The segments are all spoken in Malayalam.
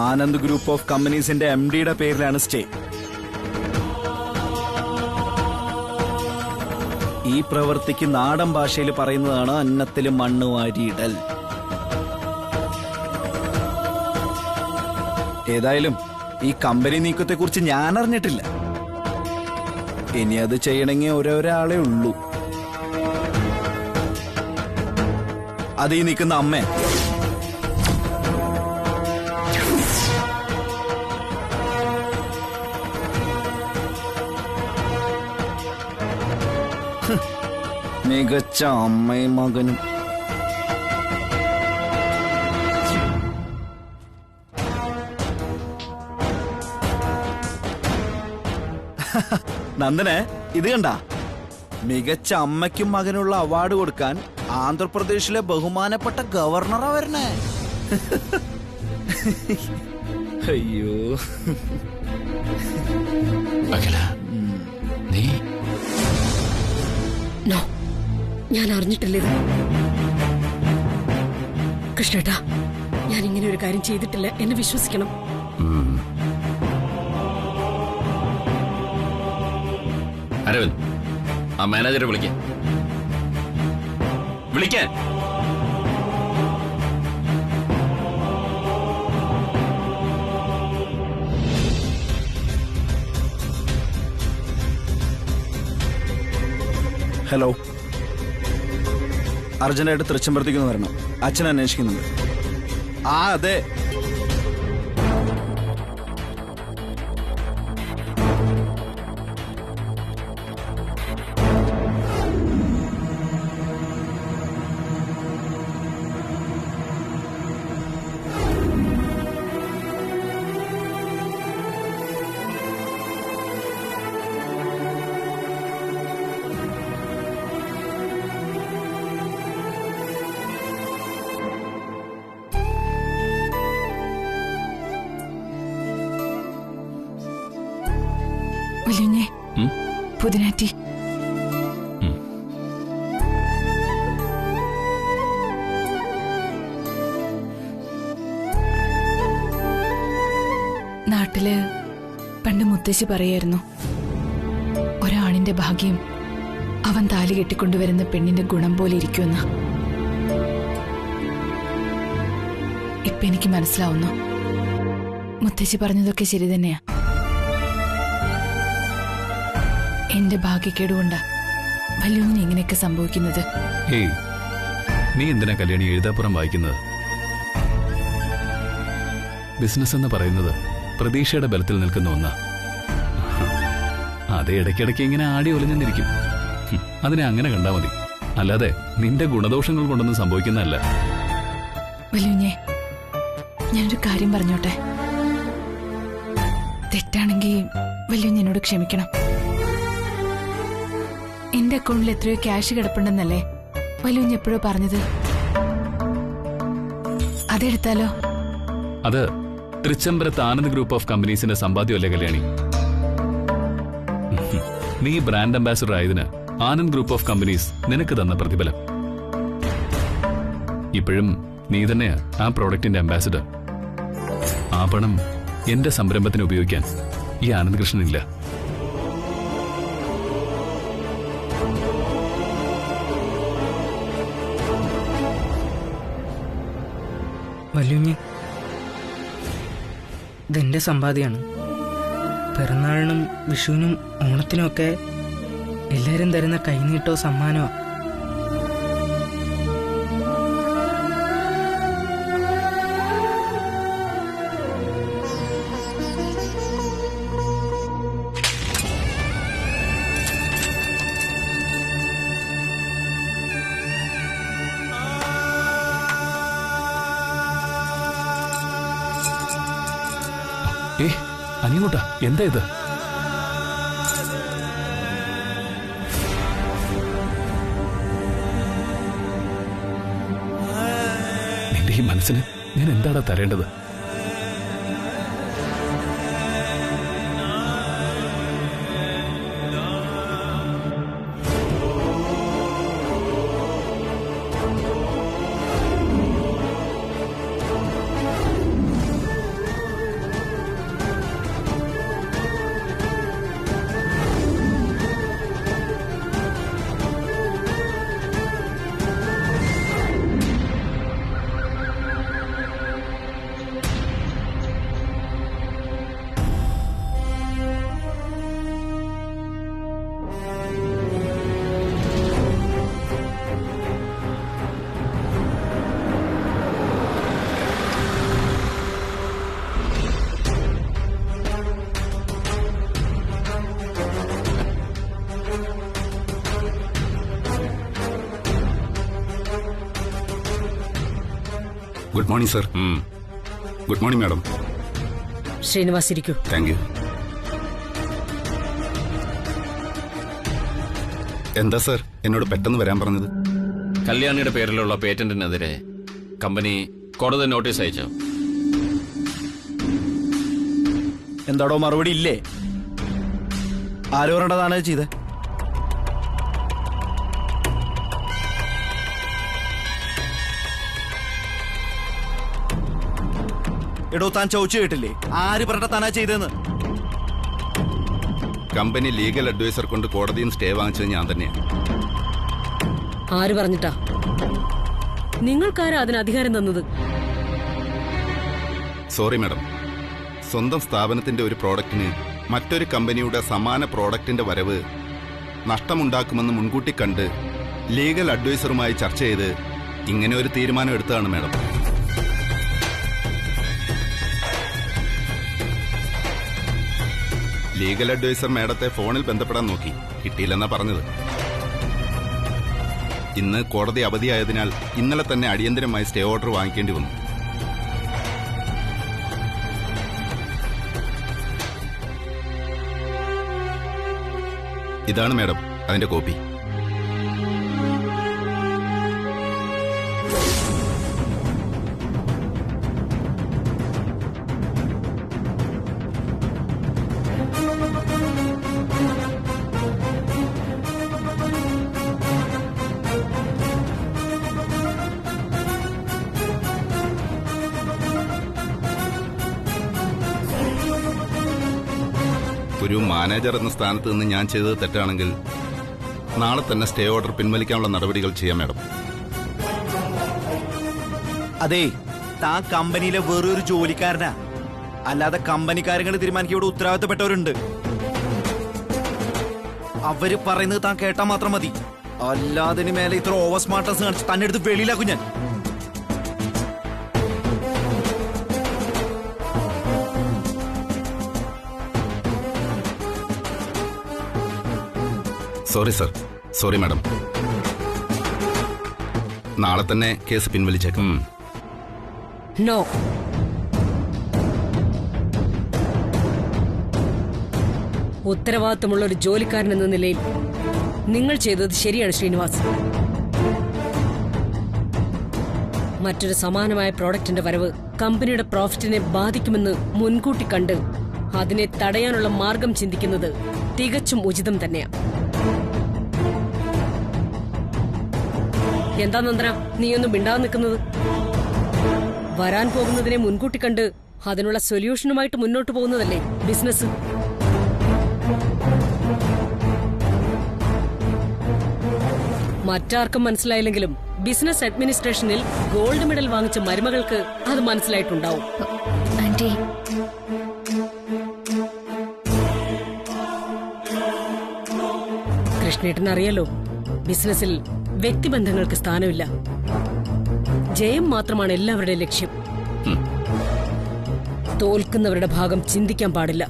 ആനന്ദ് ഗ്രൂപ്പ് ഓഫ് കമ്പനീസിന്റെ MD-യുടെ പേരിലാണ് സ്റ്റേ. ഈ പ്രവൃത്തിക്ക് നാടൻ ഭാഷയിൽ പറയുന്നതാണ് അന്നത്തിലും മണ്ണ് വാരിയിടൽ. ഏതായാലും ഈ കമ്പനി നീക്കത്തെക്കുറിച്ച് ഞാൻ അറിഞ്ഞിട്ടില്ല. ഇനി അത് ചെയ്യണമെങ്കിൽ ഒരാളേ ഉള്ളൂ. അത് ഈ നിൽക്കുന്ന അമ്മ. മികച്ച അമ്മയും മകനും. നന്ദനെ, ഇത് കണ്ട, മികച്ച അമ്മയ്ക്കും മകനുള്ള അവാർഡ് കൊടുക്കാൻ ആന്ധ്രാപ്രദേശിലെ ബഹുമാനപ്പെട്ട ഗവർണറാ വരണേ. അയ്യോ, ഞാൻ അറിഞ്ഞിട്ടില്ല. കൃഷ്ണേട്ടാ, ഞാൻ ഇങ്ങനെ ഒരു കാര്യം ചെയ്തിട്ടില്ല, എന്നെ വിശ്വസിക്കണം. അരവിന്ദ്, ആ മാനേജറെ വിളിക്കാൻ. ഹലോ, അർജന്റായിട്ട് തൃച്ചംബരത്തേക്ക് വരണം. അച്ഛൻ അന്വേഷിക്കുന്നുണ്ട്. ആ അതെ. വലിയ പുതിനാറ്റി. നാട്ടില് പണ്ട് മുത്തശ്ശി പറയായിരുന്നു, ഒരാണിന്റെ ഭാഗ്യം അവൻ താലി കെട്ടിക്കൊണ്ടുവരുന്ന പെണ്ണിന്റെ ഗുണം പോലെ ഇരിക്കുമെന്ന്. ഇപ്പൊ എനിക്ക് മനസ്സിലാവുന്നു, മുത്തശ്ശി പറഞ്ഞതൊക്കെ ശരി തന്നെയാ. എന്റെ ഭാഗ്യക്കേടുകൊണ്ടാ വല്യുവിന് ഇങ്ങനെയൊക്കെ സംഭവിക്കുന്നത്. ഏയ്, നീ എന്തിനാ കല്യാണി എഴുതാപ്പുറം വായിക്കുന്നത്? ബിസിനസ് എന്ന് പറയുന്നത് പ്രതീക്ഷയുടെ ബലത്തിൽ നിൽക്കുന്ന ഒന്നാ. അത് ഇടയ്ക്കിടയ്ക്ക് ഇങ്ങനെ ആടി ഒലിഞ്ഞെന്നിരിക്കും. അതിനെ അങ്ങനെ കണ്ടാ മതി, അല്ലാതെ നിന്റെ ഗുണദോഷങ്ങൾ കൊണ്ടൊന്നും സംഭവിക്കുന്നതല്ല. വല്യുഞ്ഞെ, ഞാനൊരു കാര്യം പറഞ്ഞോട്ടെ? തെറ്റാണെങ്കിൽ വല്യുഞ്ഞ് എന്നോട് ക്ഷമിക്കണം. എന്റെ അക്കൗണ്ടിൽ എത്രയോ ക്യാഷ് കിടപ്പുണ്ടെന്നല്ലേ വല്യുഞ്ഞ് എപ്പോഴോ പറഞ്ഞത്? അതെടുത്താലോ? അത് തൃച്ചംബരത്ത് ആനന്ദ് ഗ്രൂപ്പ് ഓഫ് കമ്പനീസിന്റെ സമ്പാദ്യമല്ലേ കല്യാണി? നീ ബ്രാൻഡ് അംബാസിഡർ ആയതിന് ആനന്ദ് ഗ്രൂപ്പ് ഓഫ് കമ്പനീസ് നിനക്ക് തന്ന പ്രതിഫലം. ഇപ്പോഴും നീ തന്നെയാ ആ പ്രോഡക്റ്റിന്റെ അംബാസിഡർ. ആ പണം എന്റെ സംരംഭത്തിന് ഉപയോഗിക്കാൻ ഈ ആനന്ദ് കൃഷ്ണനില്ല. വല്യുഞ്ഞി, ഇതെന്റെ സമ്പാദ്യമാണ്. പിറന്നാളിനും വിഷുവിനും ഓണത്തിനുമൊക്കെ എല്ലാവരും തരുന്ന കൈനീട്ടോ സമ്മാനമാ. അനിയനൂട്ടാ, എന്താ ഇത്? നിന്റെ ഈ മനസ്സിന് ഞാൻ എന്താടാ തരേണ്ടത്? Good morning sir. Good morning madam. Srinivas ഇരിക്കൂ. Thank U. എന്താ സർ എന്നോട് പെട്ടെന്ന് വരാൻ പറഞ്ഞത്? കല്യാണിയുടെ പേരിലുള്ള പേറ്റന്റിനെതിരെ കമ്പനി കോടതി നോട്ടീസ് അയച്ചോ? എന്താടോ മറുപടി ഇല്ലേ? ആര് പറഞ്ഞതാണ് ചെയ്തേ? എടോ താൻ ചോദിച്ചു കേട്ടില്ലേ ആര് പറഞ്ഞ താനാ ചെയ്തെന്ന്? കമ്പനി ലീഗൽ അഡ്വൈസർ കൊണ്ട് കോടതിയിൽ നിന്ന് സ്റ്റേ വാങ്ങിച്ചത് ഞാൻ തന്നെയാണ്. ആര് പറഞ്ഞിട്ടാ? നിങ്ങൾക്കാരാ അതിന് അധികാരം തന്നത്? സോറി മാഡം, സ്വന്തം സ്ഥാപനത്തിന്റെ ഒരു പ്രോഡക്റ്റിന് മറ്റൊരു കമ്പനിയുടെ സമാന പ്രോഡക്റ്റിന്റെ വരവ് നഷ്ടമുണ്ടാക്കുമെന്ന് മുൻകൂട്ടി കണ്ട് ലീഗൽ അഡ്വൈസറുമായി ചർച്ച ചെയ്ത് ഇങ്ങനെ ഒരു തീരുമാനം എടുത്തതാണ് മാഡം. ലീഗൽ അഡ്വൈസർ മാഡത്തെ ഫോണിൽ ബന്ധപ്പെടാൻ നോക്കി, കിട്ടിയില്ലെന്നാ പറഞ്ഞത്. ഇന്ന് കോടതി അവധിയായതിനാൽ ഇന്നലെ തന്നെ അടിയന്തരമായി സ്റ്റേ ഓർഡർ വാങ്ങിക്കേണ്ടി വന്നു. ഇതാണ് മാഡം അതിന്റെ കോപ്പി. ഒരു മാനേജർ എന്ന സ്ഥാനത്ത് നിന്ന് ഞാൻ ചെയ്തത് തെറ്റാണെങ്കിൽ നാളെ തന്നെ സ്റ്റേ ഓർഡർ പിൻവലിക്കാനുള്ള നടപടികൾ ചെയ്യാം മാഡം. അതെ, താൻ കമ്പനിയിലെ വേറൊരു ജോലിക്കാരനാ, അല്ലാതെ കമ്പനി കാര്യങ്ങൾ തീരുമാനിക്കാൻ ഇവിടെ ഉത്തരവാദിത്തപ്പെട്ടവരുണ്ട്. അവര് പറയുന്നത് താൻ കേട്ടാ മാത്രം മതി. അല്ലാതിന് മേലെ ഇത്ര ഓവർ സ്മാർട്ട്നസ് കാണിച്ച് തന്നെ എടുത്ത് വെളിയിലാക്കും ഞാൻ. Sorry sir, sorry madam. നാളെ തന്നെ കേസ് പിൻവലിച്ചേക്കും. നോ. ഉത്തരവാദിത്തമുള്ള ഒരു ജോലിക്കാരൻ എന്ന നിലയിൽ നിങ്ങൾ ചെയ്തത് ശരിയാണ് ശ്രീനിവാസ്. മറ്റൊരു സമാനമായ പ്രോഡക്റ്റിന്റെ വരവ് കമ്പനിയുടെ പ്രോഫിറ്റിനെ ബാധിക്കുമെന്ന് മുൻകൂട്ടി കണ്ട് അതിനെ തടയാനുള്ള മാർഗം ചിന്തിക്കുന്നത് തികച്ചും ഉചിതം തന്നെയാണ്. എന്താ നന്ദന നീയൊന്നും മിണ്ടാതെ നിൽക്കുന്നത്? വരാൻ പോകുന്നതിനെ മുൻകൂട്ടി കണ്ട് അതിനുള്ള സൊല്യൂഷനുമായിട്ട് മുന്നോട്ട് പോകുന്നതല്ലേ ബിസിനസ്? മറ്റാർക്കും മനസ്സിലായില്ലെങ്കിലും ബിസിനസ് അഡ്മിനിസ്ട്രേഷനിൽ ഗോൾഡ് മെഡൽ വാങ്ങിച്ച മരുമകൾക്ക് അത് മനസ്സിലായിട്ടുണ്ടാവും. ആന്റി, കൃഷ്ണേട്ടൻ അറിയാലോ, ബിസിനസ്സിൽ വ്യക്തിബന്ധങ്ങൾക്ക് സ്ഥാനമില്ല. ജയം മാത്രമാണ് എല്ലാവരുടെയും ലക്ഷ്യം. തോൽക്കുന്നവരുടെ ഭാഗം ചിന്തിക്കാൻ പാടില്ല.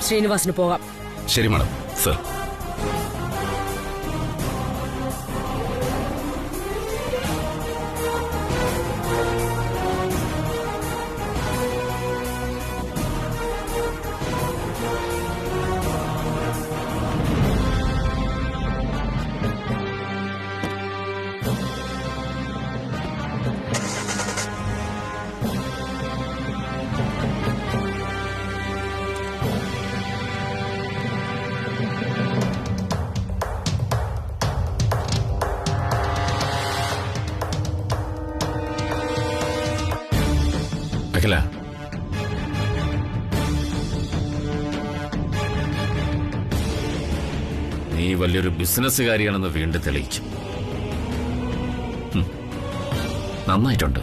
ശ്രീനിവാസിന് പോകാം. ശരി മാഡം. സർ. അഖില, നീ വലിയൊരു ബിസിനസ്സുകാരിയാണെന്ന് വീണ്ടും തെളിയിച്ചു. നന്നായിട്ടുണ്ട്.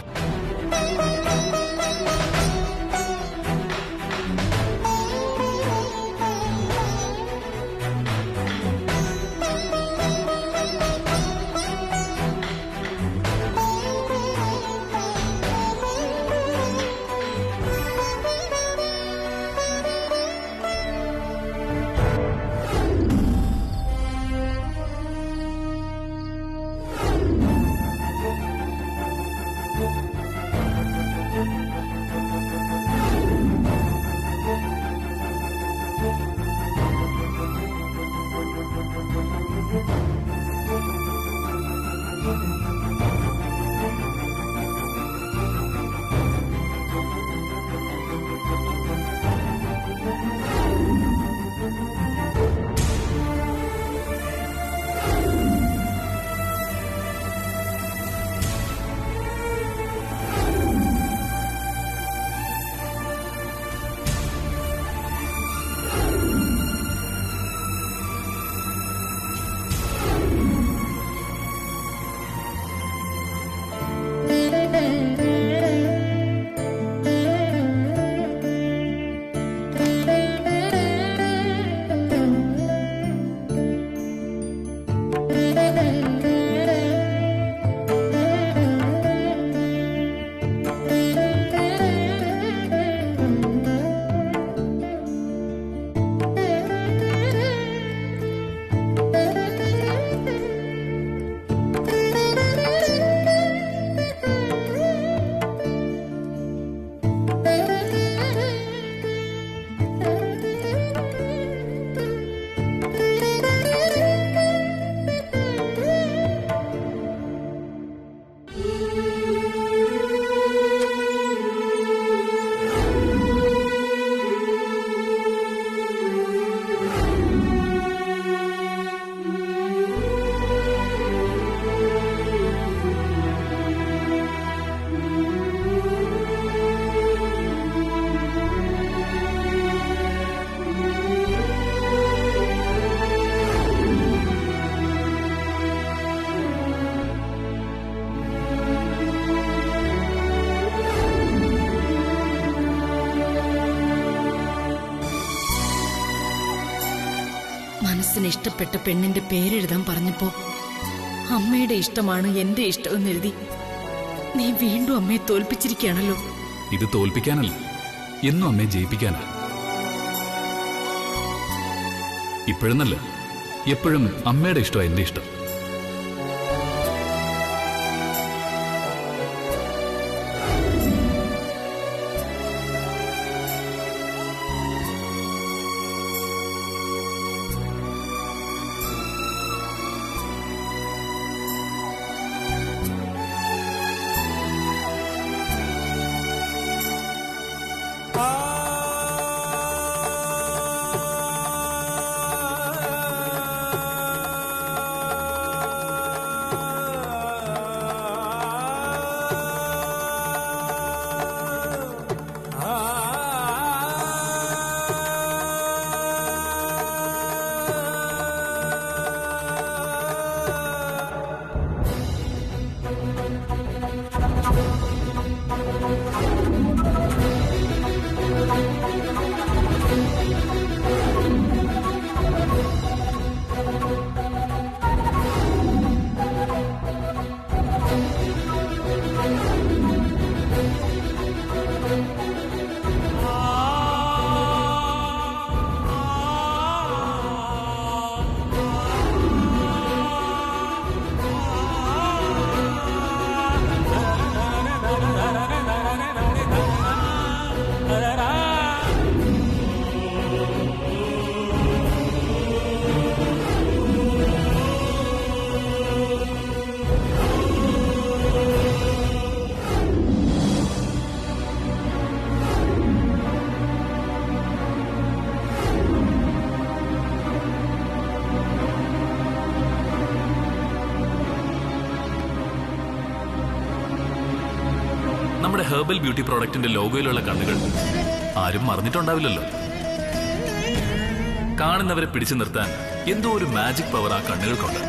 മനസ്സിന് ഇഷ്ടപ്പെട്ട പെണ്ണിന്റെ പേരെഴുതാൻ പറഞ്ഞപ്പോ അമ്മയുടെ ഇഷ്ടമാണ് എന്റെ ഇഷ്ടമെന്ന് എഴുതി നീ വീണ്ടും അമ്മയെ തോൽപ്പിച്ചിരിക്കുകയാണല്ലോ. ഇത് തോൽപ്പിക്കാനല്ല, എന്നും അമ്മയെ ജയിപ്പിക്കാനാ. ഇപ്പോഴെന്നല്ല, എപ്പോഴും അമ്മയുടെ ഇഷ്ടമാണ് എന്റെ ഇഷ്ടം. നമ്മുടെ ഹെർബൽ ബ്യൂട്ടി പ്രോഡക്റ്റിന്റെ ലോഗോയിലുള്ള കണ്ണുകൾ ആരും മറന്നിട്ടുണ്ടാവില്ലല്ലോ. കാണുന്നവരെ പിടിച്ചു നിർത്താൻ എന്തോ ഒരു മാജിക് പവർ ആ കണ്ണുകൾക്കുണ്ട്.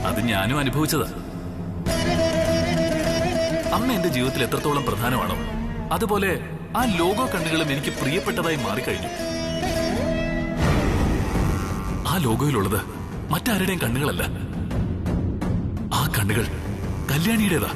അത് ഞാനും അനുഭവിച്ചതാ. അമ്മ എന്റെ ജീവിതത്തിൽ എത്രത്തോളം പ്രധാനമാണോ അതുപോലെ ആ ലോഗോ കണ്ണുകളും എനിക്ക് പ്രിയപ്പെട്ടതായി മാറിക്കഴിഞ്ഞു. ആ ലോഗോയിലുള്ളത് മറ്റാരുടെയും കണ്ണുകളല്ല, ആ കണ്ണുകൾ കല്യാണിയുടേതാ.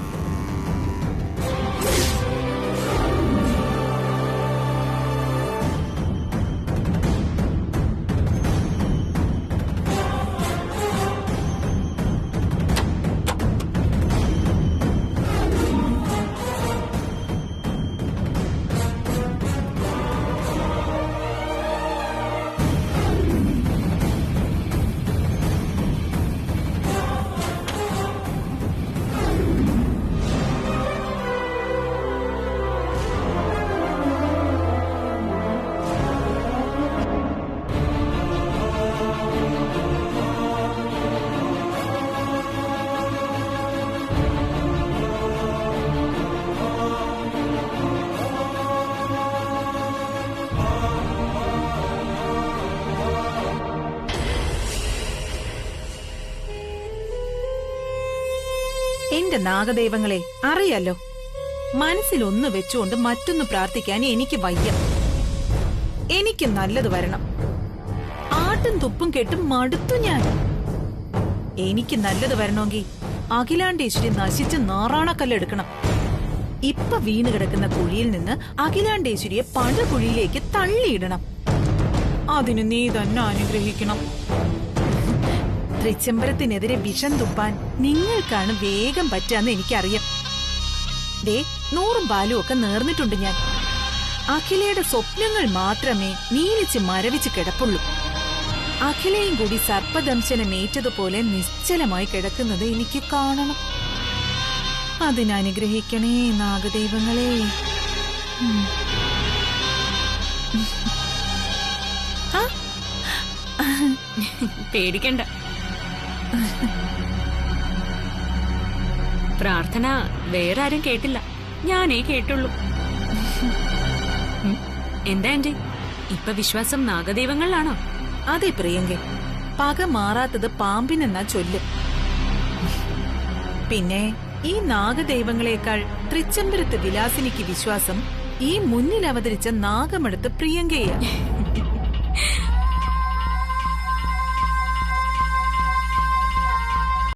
എന്റെ നാഗദൈവങ്ങളെ, അറിയാലോ, മനസ്സിലൊന്ന് വെച്ചുകൊണ്ട് മറ്റൊന്ന് പ്രാർത്ഥിക്കാൻ എനിക്ക് വയ്യ. എനിക്ക് നല്ലത് വരണം. ആട്ടും തുപ്പും കെട്ടും മടുത്തു ഞാൻ. എനിക്ക് നല്ലത് വരണമെങ്കിൽ അഖിലാണ്ടേശ്വരി നശിച്ച് നാറാണക്കല്ലെടുക്കണം. ഇപ്പൊ വീണ് കിടക്കുന്ന കുഴിയിൽ നിന്ന് അഖിലാണ്ടേശ്വരിയെ പഴ കുഴിയിലേക്ക് തള്ളിയിടണം. അതിന് നീ തന്നെ അനുഗ്രഹിക്കണം. തൃച്ചംബരത്തിനെതിരെ വിഷം തുപ്പാൻ നിങ്ങൾക്കാണ് വേഗം പറ്റാന്ന് എനിക്കറിയാം. ദേ 100 പാലും ഒക്കെ നേർന്നിട്ടുണ്ട് ഞാൻ. അഖിലയുടെ സ്വപ്നങ്ങൾ മാത്രമേ നീലിച്ച് മരവിച്ച് കിടപ്പുള്ളൂ. അഖിലയും കൂടി സർപ്പദംശനമേറ്റതുപോലെ നിശ്ചലമായി കിടക്കുന്നത് എനിക്ക് കാണണം. അതിനനുഗ്രഹിക്കണേ നാഗദൈവങ്ങളെ. പേടിക്കണ്ട, പ്രാർത്ഥന വേറെ ആരും കേട്ടില്ല, ഞാനേ കേട്ടുള്ളൂ. എന്താ ആന്റി, ഇപ്പൊ വിശ്വാസം നാഗദൈവങ്ങളിലാണോ? അതെ പ്രിയങ്കെ, പക മാറാത്തത് പാമ്പിനെന്നാ ചൊല്ല്. പിന്നെ ഈ നാഗദൈവങ്ങളെക്കാൾ തൃച്ചംബരത്ത് വിലാസിനിക്ക് വിശ്വാസം ഈ മുന്നിൽ അവതരിച്ച നാഗമെടുത്ത് പ്രിയങ്കയ്യ.